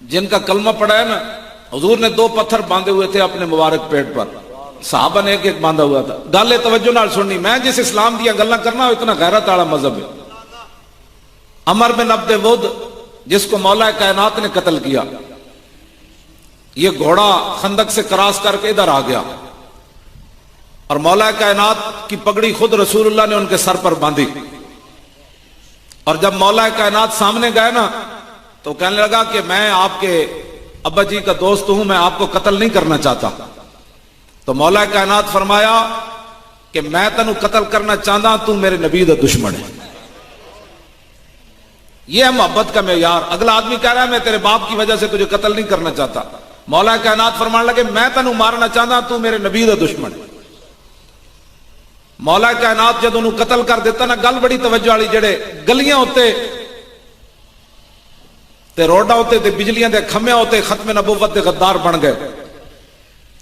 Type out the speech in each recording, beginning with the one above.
جن کا کلمہ پڑا ہے نا، حضور نے 2 پتھر باندھے ہوئے تھے اپنے مبارک پیٹ پر، صحابہ نے ایک باندھا ہوا تھا. گل توجہ نال سننی، میں جس اسلام دیا گلاں کرنا اتنا غیرت والا مذہب ہے. عمر بن عبد ود جس کو مولا کائنات نے قتل کیا، یہ گھوڑا خندق سے کراس کر کے ادھر آ گیا اور مولا کائنات کی پگڑی خود رسول اللہ نے ان کے سر پر باندھی. اور جب مولا کائنات سامنے گئے نا تو کہنے لگا کہ میں آپ کے ابا جی کا دوست ہوں، میں آپ کو قتل نہیں کرنا چاہتا. تو مولا کائنات فرمایا کہ میں تینوں قتل کرنا چاہتا، تو میرے نبی دا دشمن ہے. یہ ہے محبت کا معیار. اگلا آدمی کہہ رہا ہے میں تیرے باپ کی وجہ سے تجھے قتل نہیں کرنا چاہتا، مولا کائنات فرمانے لگے میں تینوں مارنا چاہتا، تو میرے نبی دا دشمن ہے. مولا کائنات جب انہوں قتل کر دیتا نا، گل بڑی توجہ والی، جڑے گلیاں ہوتے تے روڈا ہوتے تے بجلیاں دے کھمبے ہوتے ختم نبوت دے غدار بن گئے.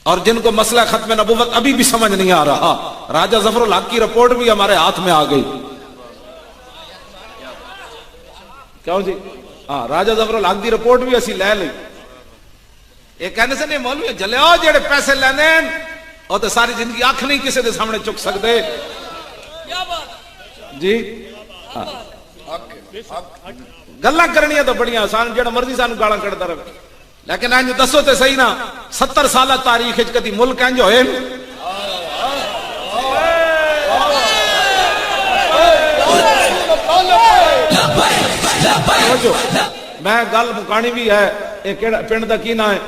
اور جن کو مسئلہ ختم نبوت ابھی بھی سمجھ نہیں آ رہا، راجہ ظفر الحق کی رپورٹ بھی ہمارے ہاتھ میں آ گئی. کیوں جی؟ ہاں، راجہ ظفر الحق کی رپورٹ بھی اسی لے لی. یہ کہنے سے نہیں مولوی جلے ہو جڑے پیسے لینے اور تو ساری زندگی آنکھ نہیں کسی دے سامنے چک سکتے جی. گلاں کرنیاں تو بڑیاں آسان، جڑا مرضی سانو گالاں کڑدا رہے، لیکن انج دسو تے صحیح نا 70 سالہ تاریخ وچ کدی ملک انج ہوئے؟ میں گل مکانی بھی ہے. یہ کیڑا پنڈ دا کی نام ہے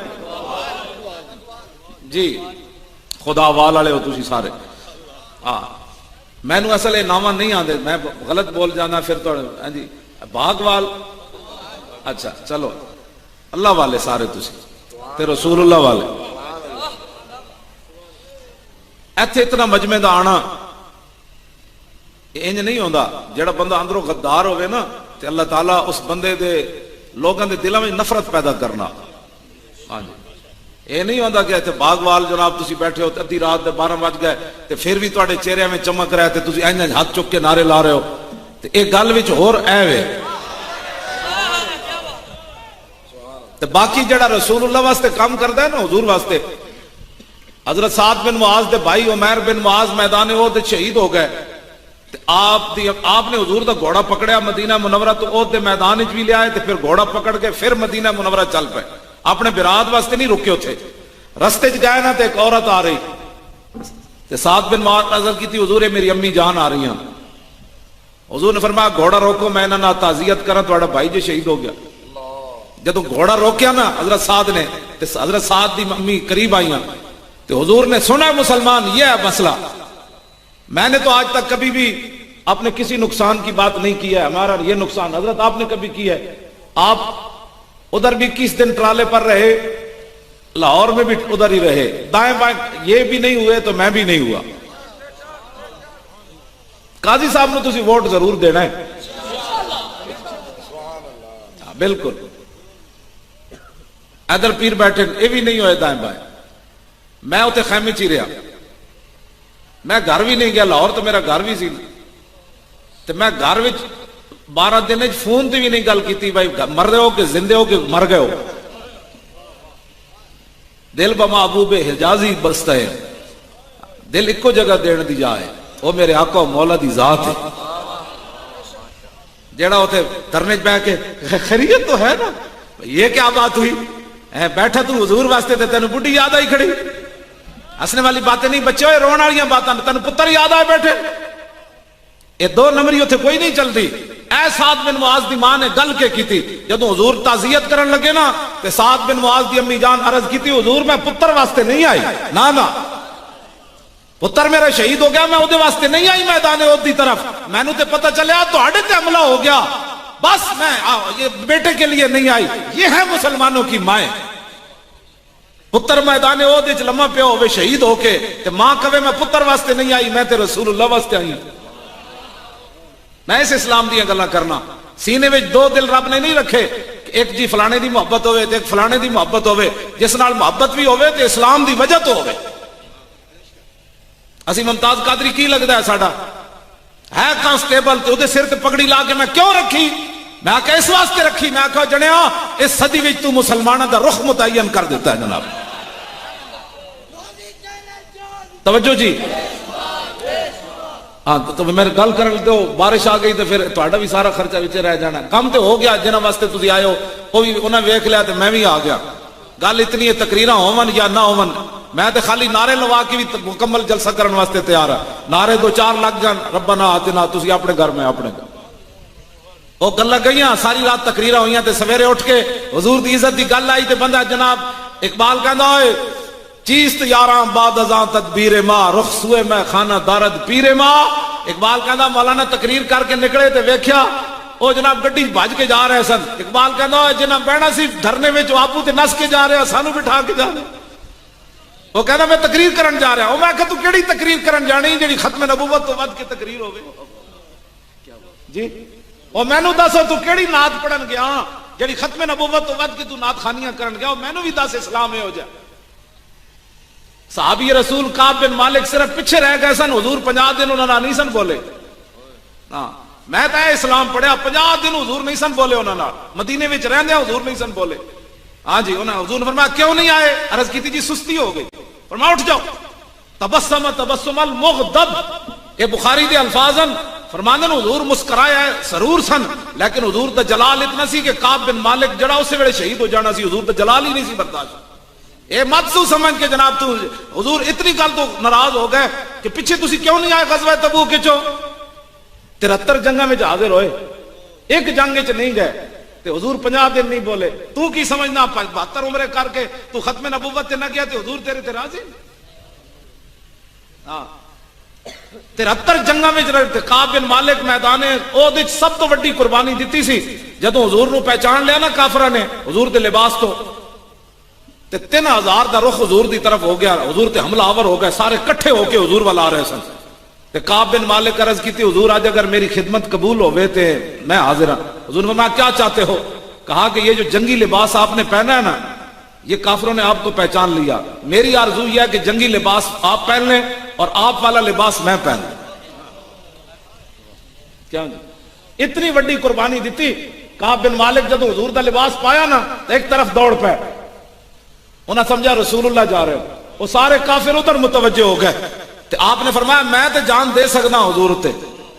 جی؟ خدا وال والے ہو تسی سارے. ہاں، میں نو اصل یہ ناواں نہیں آندے، میں غلط بول جانا پھر تو جی. باغوال، اچھا چلو، اللہ والے سارے تسی تے رسول اللہ والے. ایتھے اتنا مجمع دا آنا انج نہیں ہوندا. جڑا بندہ اندروں غدار ہوئے نا تے اللہ تعالیٰ اس بندے دے لوگاں دے دلاں میں نفرت پیدا کرنا. ہاں جی، یہ نہیں ہوندا کہ ایتھے باغوال جناب تسی بیٹھے ہو ادھی رات دے 12 بج گئے تے پھر بھی تواڈے چہرے میں چمک رہا ہے تے تسی انج ہاتھ چک کے نعرے لا رہے ہو. تے ایک گل وچ ہور اے وے تے باقی جڑا رسول اللہ واسطے کام کردا ہے نا، حضور واسطے. حضرت سعد بن معاذ دے بھائی عمیر بن معاذ میدان احد شہید ہو گئے. آپ نے حضور دا گھوڑا پکڑیا مدینہ منورہ تو احد دے میدان وچ بھی لے آئے تے پھر گھوڑا پکڑ کے پھر مدینہ منورہ چل پے. اپنے برات واسطے نہیں رکے تھے. رستے چ گئے نا تے ایک عورت آ رہی تے سعد بن معاذ نظر کی تھی، حضور میری امی جان آ رہی ہیں. حضور نے فرمایا گھوڑا روکو، میں انہاں نال تعزیت کراں، تہاڈا بھائی جو شہید ہو گیا. جدو گھوڑا روکیا نا حضرت سعد نے تے حضرت سعد دی امی قریب آئیاں تے حضور نے سنا مسلمان یہ ہے مسئلہ، میں نے تو آج تک کبھی بھی اپنے کسی نقصان کی بات نہیں کیا ہے، ہمارا یہ نقصان حضرت آپ نے کبھی کیا ہے؟ آپ ادھر بھی 21 دن ٹرالے پر رہے، لاہور میں بھی ادھر ہی رہے، دائیں بائیں یہ بھی نہیں ہوئے تو میں بھی نہیں ہوا. قاضی صاحب نے تسی ووٹ ضرور دینا ہے. بالکل. ادھر پیر بیٹھے یہ بھی نہیں ہوئے دائیں بائیں. میں اتنے خیمے چ ہی رہا، میں گھر بھی نہیں گیا، لاہور تو میرا گھر بھی سی. تو میں گھر 12 دن فون تے بھی نہیں گل کی بھائی مر رہے ہو کہ زندے ہو کہ مر گئے ہو. دل بما محبوب حجازی بستا ہے، دل ایکو جگہ دین دی جائے، وہ میرے آقا و مولا دی ذات ہے. جیڑا ہوتے دھرنے پہ کے خیریت تو ہے نا، یہ کیا بات ہوئی بیٹھا تو حضور واسطے تے تینوں بڈھی یاد آئی کھڑی. ہسنے والی باتیں نہیں بچے ہوئے، رون والی باتیں تینوں پتر یاد آئے بیٹھے. یہ 2 نمبری اتنے کوئی نہیں چلتی. اے سعد بن معاذ دی ماں نے گل کے کی تھی جدو حضور تعزیت کرن لگے نا تے سعد بن معاذ دی امی جان عرض کی تھی حضور میں پتر واسطے نہیں آئی، نا پتر میرا شہید ہو گیا، میں وہ واسطے نہیں آئی میدان احد دی طرف. میں نے تے پتہ چلیا تہاڈے تے حملہ ہو گیا، بس میں یہ بیٹے کے لیے نہیں آئی. یہ ہے مسلمانوں کی مائیں. پتر میدان احد وچ لمحہ پیا ہوے شہید ہو کے تے ماں کہے میں پتر واسطے نہیں آئی، میں تے رسول اللہ واسطے آئی. میں اس اسلام دیا گلا کرنا. سینے میں 2 دل رب نے نہیں رکھے، ایک جی فلانے دی محبت ہوئے تے ایک فلانے دی محبت ہوئے. جس نال محبت بھی ہوئے تے اسلام دی وجہ تو ہوئے. اسی ممتاز قادری کی لگتا ہے ساڈا ہے کانسٹیبل تے اودے سر تے پگڑی لا کے میں کیوں رکھی؟ میں آکھا اس واسطے رکھی، میں آکھا جنیا اس صدی وچ تو مسلمانہ دا رخ متعین کر دیتا ہے جناب. توجہ جی. ہاں تو میرے گل کر دو، بارش آ گئی تو پھر تہاڈا بھی سارا خرچہ وچ رہ جانا. کم تو ہو گیا جنہاں واسطے تسی آئے ہو وہ بھی انہاں ویکھ لیا تے میں بھی آ گیا. گل اتنی ہے تقریراں ہون یا نہ ہون، میں تے خالی نعرے لوا کے بھی مکمل جلسہ کرن واسطے تیار ہاں. نعرے دو چار لگ جان ربنا آتنا، تسی اپنے گھر میں اپنے گھر. وہ گلاں گئیاں ساری رات تقریراں ہوئیاں تے سویرے اٹھ کے حضور دی عزت دی گل آئی تے بندہ جناب اقبال کہندا ہوئے چیست یاراں بعد ازاں تدبیر ماں رخ سوئے میں خانہ دارد پیر ماں. اقبال کہندا مولانا تقریر کر کے نکلے تے ویکھیا او جناب گڈی بھج کے جا رہے سن. اقبال کہندا جناب بہنا سی دھرنے وچ آپو تے نس کے جا رہے سانو بٹھا کے جا رہے. وہ کہندا میں تقریر کرن جا رہا ہوں. میں کہا تو کیڑی تقریر کرن جانی جڑی ختم نبوت تو ود کے تقریر ہوے جی. او مینوں دس تو کیڑی نعت پڑھن گیا جڑی ختم نبوت تو ود کے تو نعت خانیاں کرن گیا. مینوں بھی دس اسلام ہے ہو جائے. صحابی رسول کعب بن مالک صرف پیچھے رہ گئے سن، حضور 50 دن انہوں نے نہیں سن بولے. ہاں میں تو اسلام پڑھیا 50 دن حضور نہیں سن بولے انہوں نے. مدینے وچ رہندے حضور نہیں سن بولے. ہاں جی انہوں نے حضور نے فرمایا کیوں نہیں آئے؟ عرض کی تھی جی سستی ہو گئی. فرمایا اٹھ جاؤ. تبسم تبسم المغضب، یہ بخاری دے الفاظ ہیں. فرماندے حضور مسکرایا ہے سرور سن، لیکن حضور دا جلال اتنا سی کہ کعب بن مالک جڑا اسے ویلے شہید ہو جانا سی، حضور دا جلال ہی نہیں سی برداشت. اے مت تو سمجھ کے جناب تو حضور اتنی گل تو ناراض ہو گئے کہ پیچھے تسی کیوں نہیں آئے غزوہ تبوک وچ؟ 73 جنگاں وچ حاضر ہوئے، ایک جنگ وچ نہیں گئے تے حضور 50 دن نہیں بولے. تو کی سمجھنا 72 عمرے کر کے تو ختم نبوت تے نہ گیا تے حضور تیرے تے راضی؟ ہاں 73 جنگاں وچ رہے. کعب بن مالک میدان احد وچ سب تو بڑی قربانی دتی سی. جدوں حضور نو پہچان لیا نا کافراں نے حضور دے لباس تو تے 3000 دا رخ حضور دی طرف ہو گیا. حضور تے حملہ آور ہو گئے، سارے کٹھے ہو کے حضور والا آ رہے سن. تے کعب بن مالک عرض کی تھی حضور آج اگر میری خدمت قبول ہوئے تے میں حاضر ہوں. حضور نے فرمایا کیا چاہتے ہو؟ کہا کہ یہ جو جنگی لباس آپ نے پہنا ہے نا یہ کافروں نے آپ کو پہچان لیا. میری آرزو یہ ہے کہ جنگی لباس آپ پہن لیں اور آپ والا لباس میں پہن لوں. کیا اتنی بڑی قربانی دیتی. کعب بن مالک جب حضور دا لباس پایا نا تو ایک طرف دوڑ پہ انہاں سمجھا رسول اللہ جا رہے ہو. وہ سارے کافر ادھر متوجہ ہو گئے. تے آپ نے فرمایا میں تے جان دے سکنا حضور تے.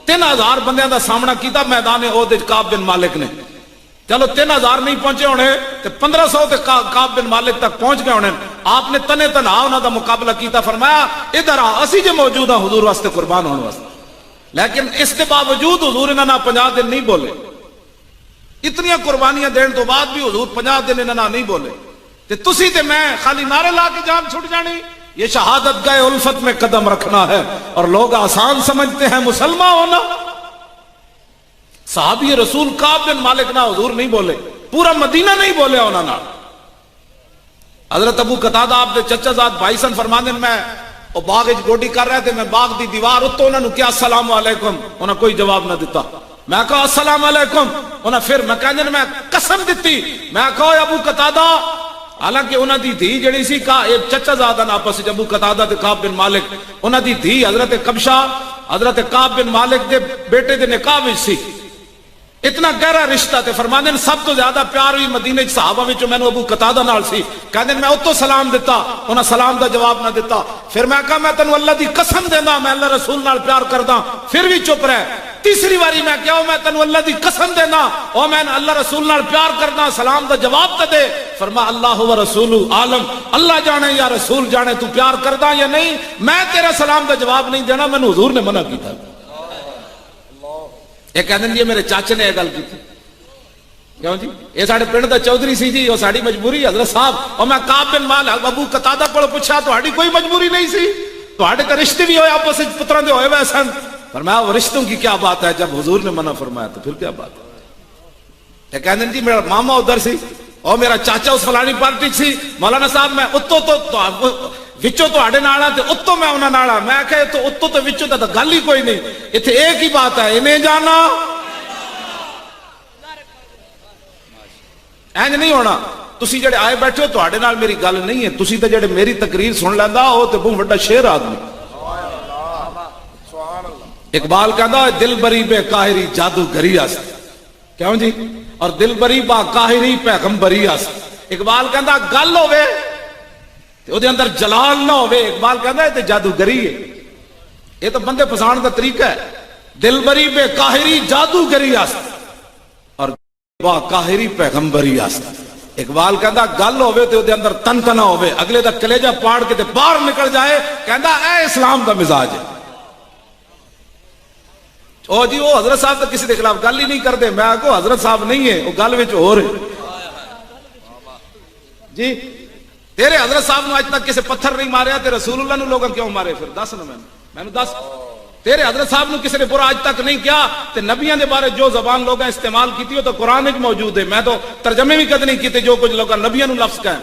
3000 بندیاں دا سامنا کیتا میدان احد وچ کعب بن مالک نے. چلو 3000 نہیں پہنچے ہونے تے 1500 تے کعب بن مالک تک پہنچ گئے ہونے. آپ نے تنے تنہا انہاں دا مقابلہ کیتا. فرمایا ادھر آ اسی جو موجود ہیں حضور واسطے قربان ہونے واسطے. لیکن اس کے باوجود حضور انہاں نے 50 دن نہیں بولے. اتنی قربانیاں دین تو بعد بھی حضور 50 دن انہاں نہیں بولے. تے تسی تے میں خالی نعرے لا کے جان چھٹ جانی. یہ شہادت گئے الفت میں قدم رکھنا ہے اور لوگ آسان سمجھتے ہیں مسلمان ہونا. صحابی رسول کعب بن مالک نہ حضور نہیں بولے، پورا مدینہ نہیں بولے انہوں نے. حضرت ابو قتادہ آپ دے چچا زاد بھائی سن فرماندے میں او باغ وچ گوڈی کر رہے تھے. میں باغ دی دیوار اتو انہاں نو کیا السلام علیکم، انہاں کوئی جواب نہ دیتا. میں کہا السلام علیکم. انہاں پھر میں کہندے میں قسم دتی. میں کہا ابو قتادہ، حالانکہ انہاں دی دھی جڑی سی کا چچا زادن آپس وچ ابو قتادہ تے کعب بن مالک، انہاں دی دھی حضرت کبشہ حضرت کعب بن مالک دے بیٹے دے نکاح وچ سی. اتنا گہرا رشتہ تے فرماندے سب تو زیادہ پیار ہوئی مدینے وچ صحابہ وچ مینوں ابو قتادہ نال سی. کہندے میں اتو سلام دتا، انہاں سلام دا جواب نہ دتا. پھر میں کہا میں تینوں اللہ دی قسم دیندا میں اللہ رسول نال پیار کردا. پھر بھی چپ رہے. تیسری باری میں کہا میں تینوں اللہ دی قسم دینا او میں اللہ رسول نال پیار کرنا، سلام دا جواب تے دے. فرما اللہ و رسول عالم، اللہ جانے یا رسول جانے تو پیار کردا یا نہیں. میں تیرا سلام دا جواب نہیں دینا، میں حضور نے منع کیتا. یہ کہندے جی میرے چاچے نے یہ گل کی. کیوں جی؟ یہ ساڈے پنڈ دا چودھری سی جی، وہ ساڈی مجبوری حضرت صاحب. اور میں کعب بن مالک ابو قتادہ کو پوچھا تہاڈی کوئی مجبوری نہیں سی؟ تہاڈے تے رشتے بھی ہوئے آپس وچ پتراں دے ہوئے وے سن. فرمایا وہ رشتوں کی کیا بات ہے، جب حضور نے منع فرمایا تو پھر کیا بات ہے. یہ کہندے جی میرا ماما ادھر سی اور میرا چاچا اس فلانی پارٹی سی. مولانا صاحب میں اتو تو وچوں تہاڈے نال تے اتو میں انہاں نال. میں کہ تو اتو تے وچوں تے گل ہی کوئی نہیں. ایتھے ایک ہی بات ہے، انہیں جانا اینج نہیں ہونا. تسی جڑے آئے بیٹھے ہو تہاڈے نال میری گل نہیں ہے. تسی تے جڑے میری تقریر سن لیندا او تے بہت بڑا شیر آدمی. اقبال کہندا دل بری بے قاہری جادو گری است کیوں جی؟ اور دل بری با قاہری پیغمبری اس اقبال کہندا گل ہوے تے او دے اندر جلال نہ ہوے، اقبال کہندا اے تے جادوگری ہے، یہ تو بندے پھسان دا طریقہ ہے۔ دل بری بے قاہری جادوگری اس اور با قاہری پیغمبری اس، اقبال کہندا گل ہوے تے او دے اندر تن تنا ہوے، اگلے دا کلیجہ پاڑ کے تے باہر نکل جائے، کہندا اے اسلام دا مزاج ہے۔ او جی وہ حضرت صاحب تو کسی کے خلاف گل ہی نہیں کرتے، میں کو حضرت صاحب نہیں ہے، وہ گل وچ ہو رہے جی۔ تیرے حضرت صاحب نے اج تک کسی پتھر نہیں ماریا تے رسول اللہ نے لوگاں کیوں مارے؟ پھر دس نا میں دس، تیرے حضرت صاحب نے کسی نے برا اج تک نہیں کیا تے نبیاں دے بارے جو زبان لوگاں استعمال کیتی ہو تو قرآن وچ موجود ہے، میں تو ترجمے بھی کد نہیں کیتے جو کچھ لوگاں نبیاں نو لفظ کہیں،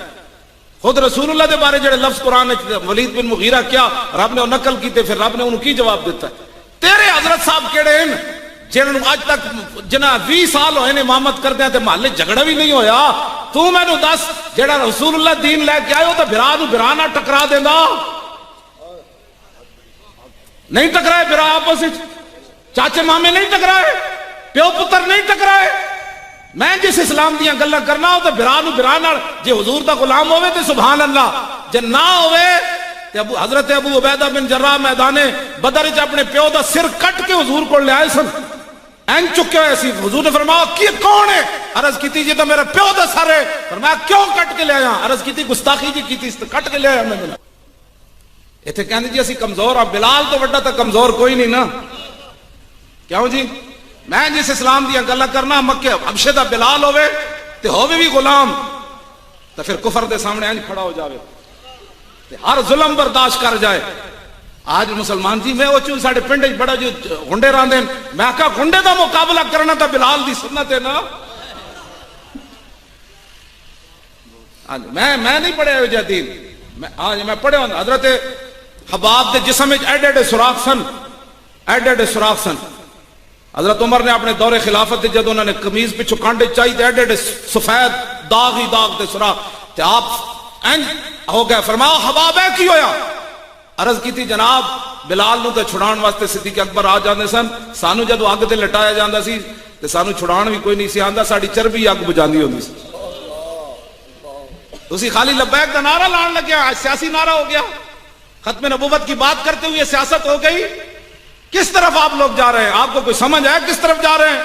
خود رسول اللہ دے بارے جڑے لفظ قرآن وچ ولید بن مغیرہ کیا رب نے نقل کیتے، پھر رب نے انہوں کی جواب دیتا ہے؟ تیرے حضرت صاحب کیڑے ہیں جنہوں اج تک جنہ 20 سال ہوئے نے امامت کردے ہیں تے محلے جھگڑا بھی نہیں ہویا؟ تو میں نو دس جڑا رسول اللہ دین لے کے آئے ہو تو بھرا نو بھرا نہ ٹکرا دیندا؟ نہیں ٹکرائے بھرا آپس وچ، چاچے مامے نہیں ٹکرائے، پیو پتر نہیں ٹکرائے۔ میں جس اسلام دیاں گلاں کرنا ہو تو بھرا نو بھرا نال جے حضور دا غلام ہوے تے سبحان اللہ، جے نہ ہوے تے حضرت ابو عبیدہ بن جراح میدان بدر وچ اپنے پیو دا سر کٹ کے حضور کو لے آئے سن، این چکے ہوئے سی، حضور نے فرمایا کی کون ہے؟ عرض کیتی جی تو میرا پیو دا سر ہے، فرمایا کیوں کٹ کے لے آیا؟ عرض کیتی گستاخی جی کیتی اس کٹ کے لے آیا میں۔ ایتھے کہندے جی اسی کمزور آ، بلال تو وڈا تا کمزور کوئی نہیں نا، کیوں جی؟ میں جس اسلام دیا گلا کرنا مکے حبشے دا بلال ہوے تے ہوے بھی غلام تو پھر کفر دے سامنے انج کھڑا ہو جاوے تے ہر ظلم برداشت کر جائے۔ آج مسلمان جی میں وہ چوں ساڈے پنڈ وچ بڑا جو گنڈے راندے، میں کہا گنڈے دا مقابلہ کرنا تا بلال دی سنت ہے نا۔ میں نہیں پڑھے ہوئے دین، میں پڑھے ہوں حضرت حباب دے جسم وچ ایڈے ایڈے سوراخ سن، ایڈے ایڈے سوراخ سن۔ حضرت عمر نے اپنے دور خلافت جدو انہوں نے قمیض پچھو کانڈے چاہیے تے ایڈے ایڈے سفید داغ ہی داغ دے سوراخ تے آپ اینج ہو گئے، فرمایا حباب ہے کی ہویا؟ عرض کی تھی جناب بلال نو تے چھڑان واسطے صدیق اکبر آ جاندے سن، سانو جدو اگ تے لٹایا جاندا سی تے سانو چھڑان بھی کوئی نہیں سی آندا، ساڈی چربی اگ بجاندی ہوندی سی۔ تسی خالی لبیک دا نعرہ لان لگیا، آج سیاسی نعرہ ہو گیا، ختم نبوت کی بات کرتے ہوئے سیاست ہو گئی۔ کس طرف آپ لوگ جا رہے ہیں؟ آپ کو کوئی سمجھ ہے کس طرف جا رہے ہیں؟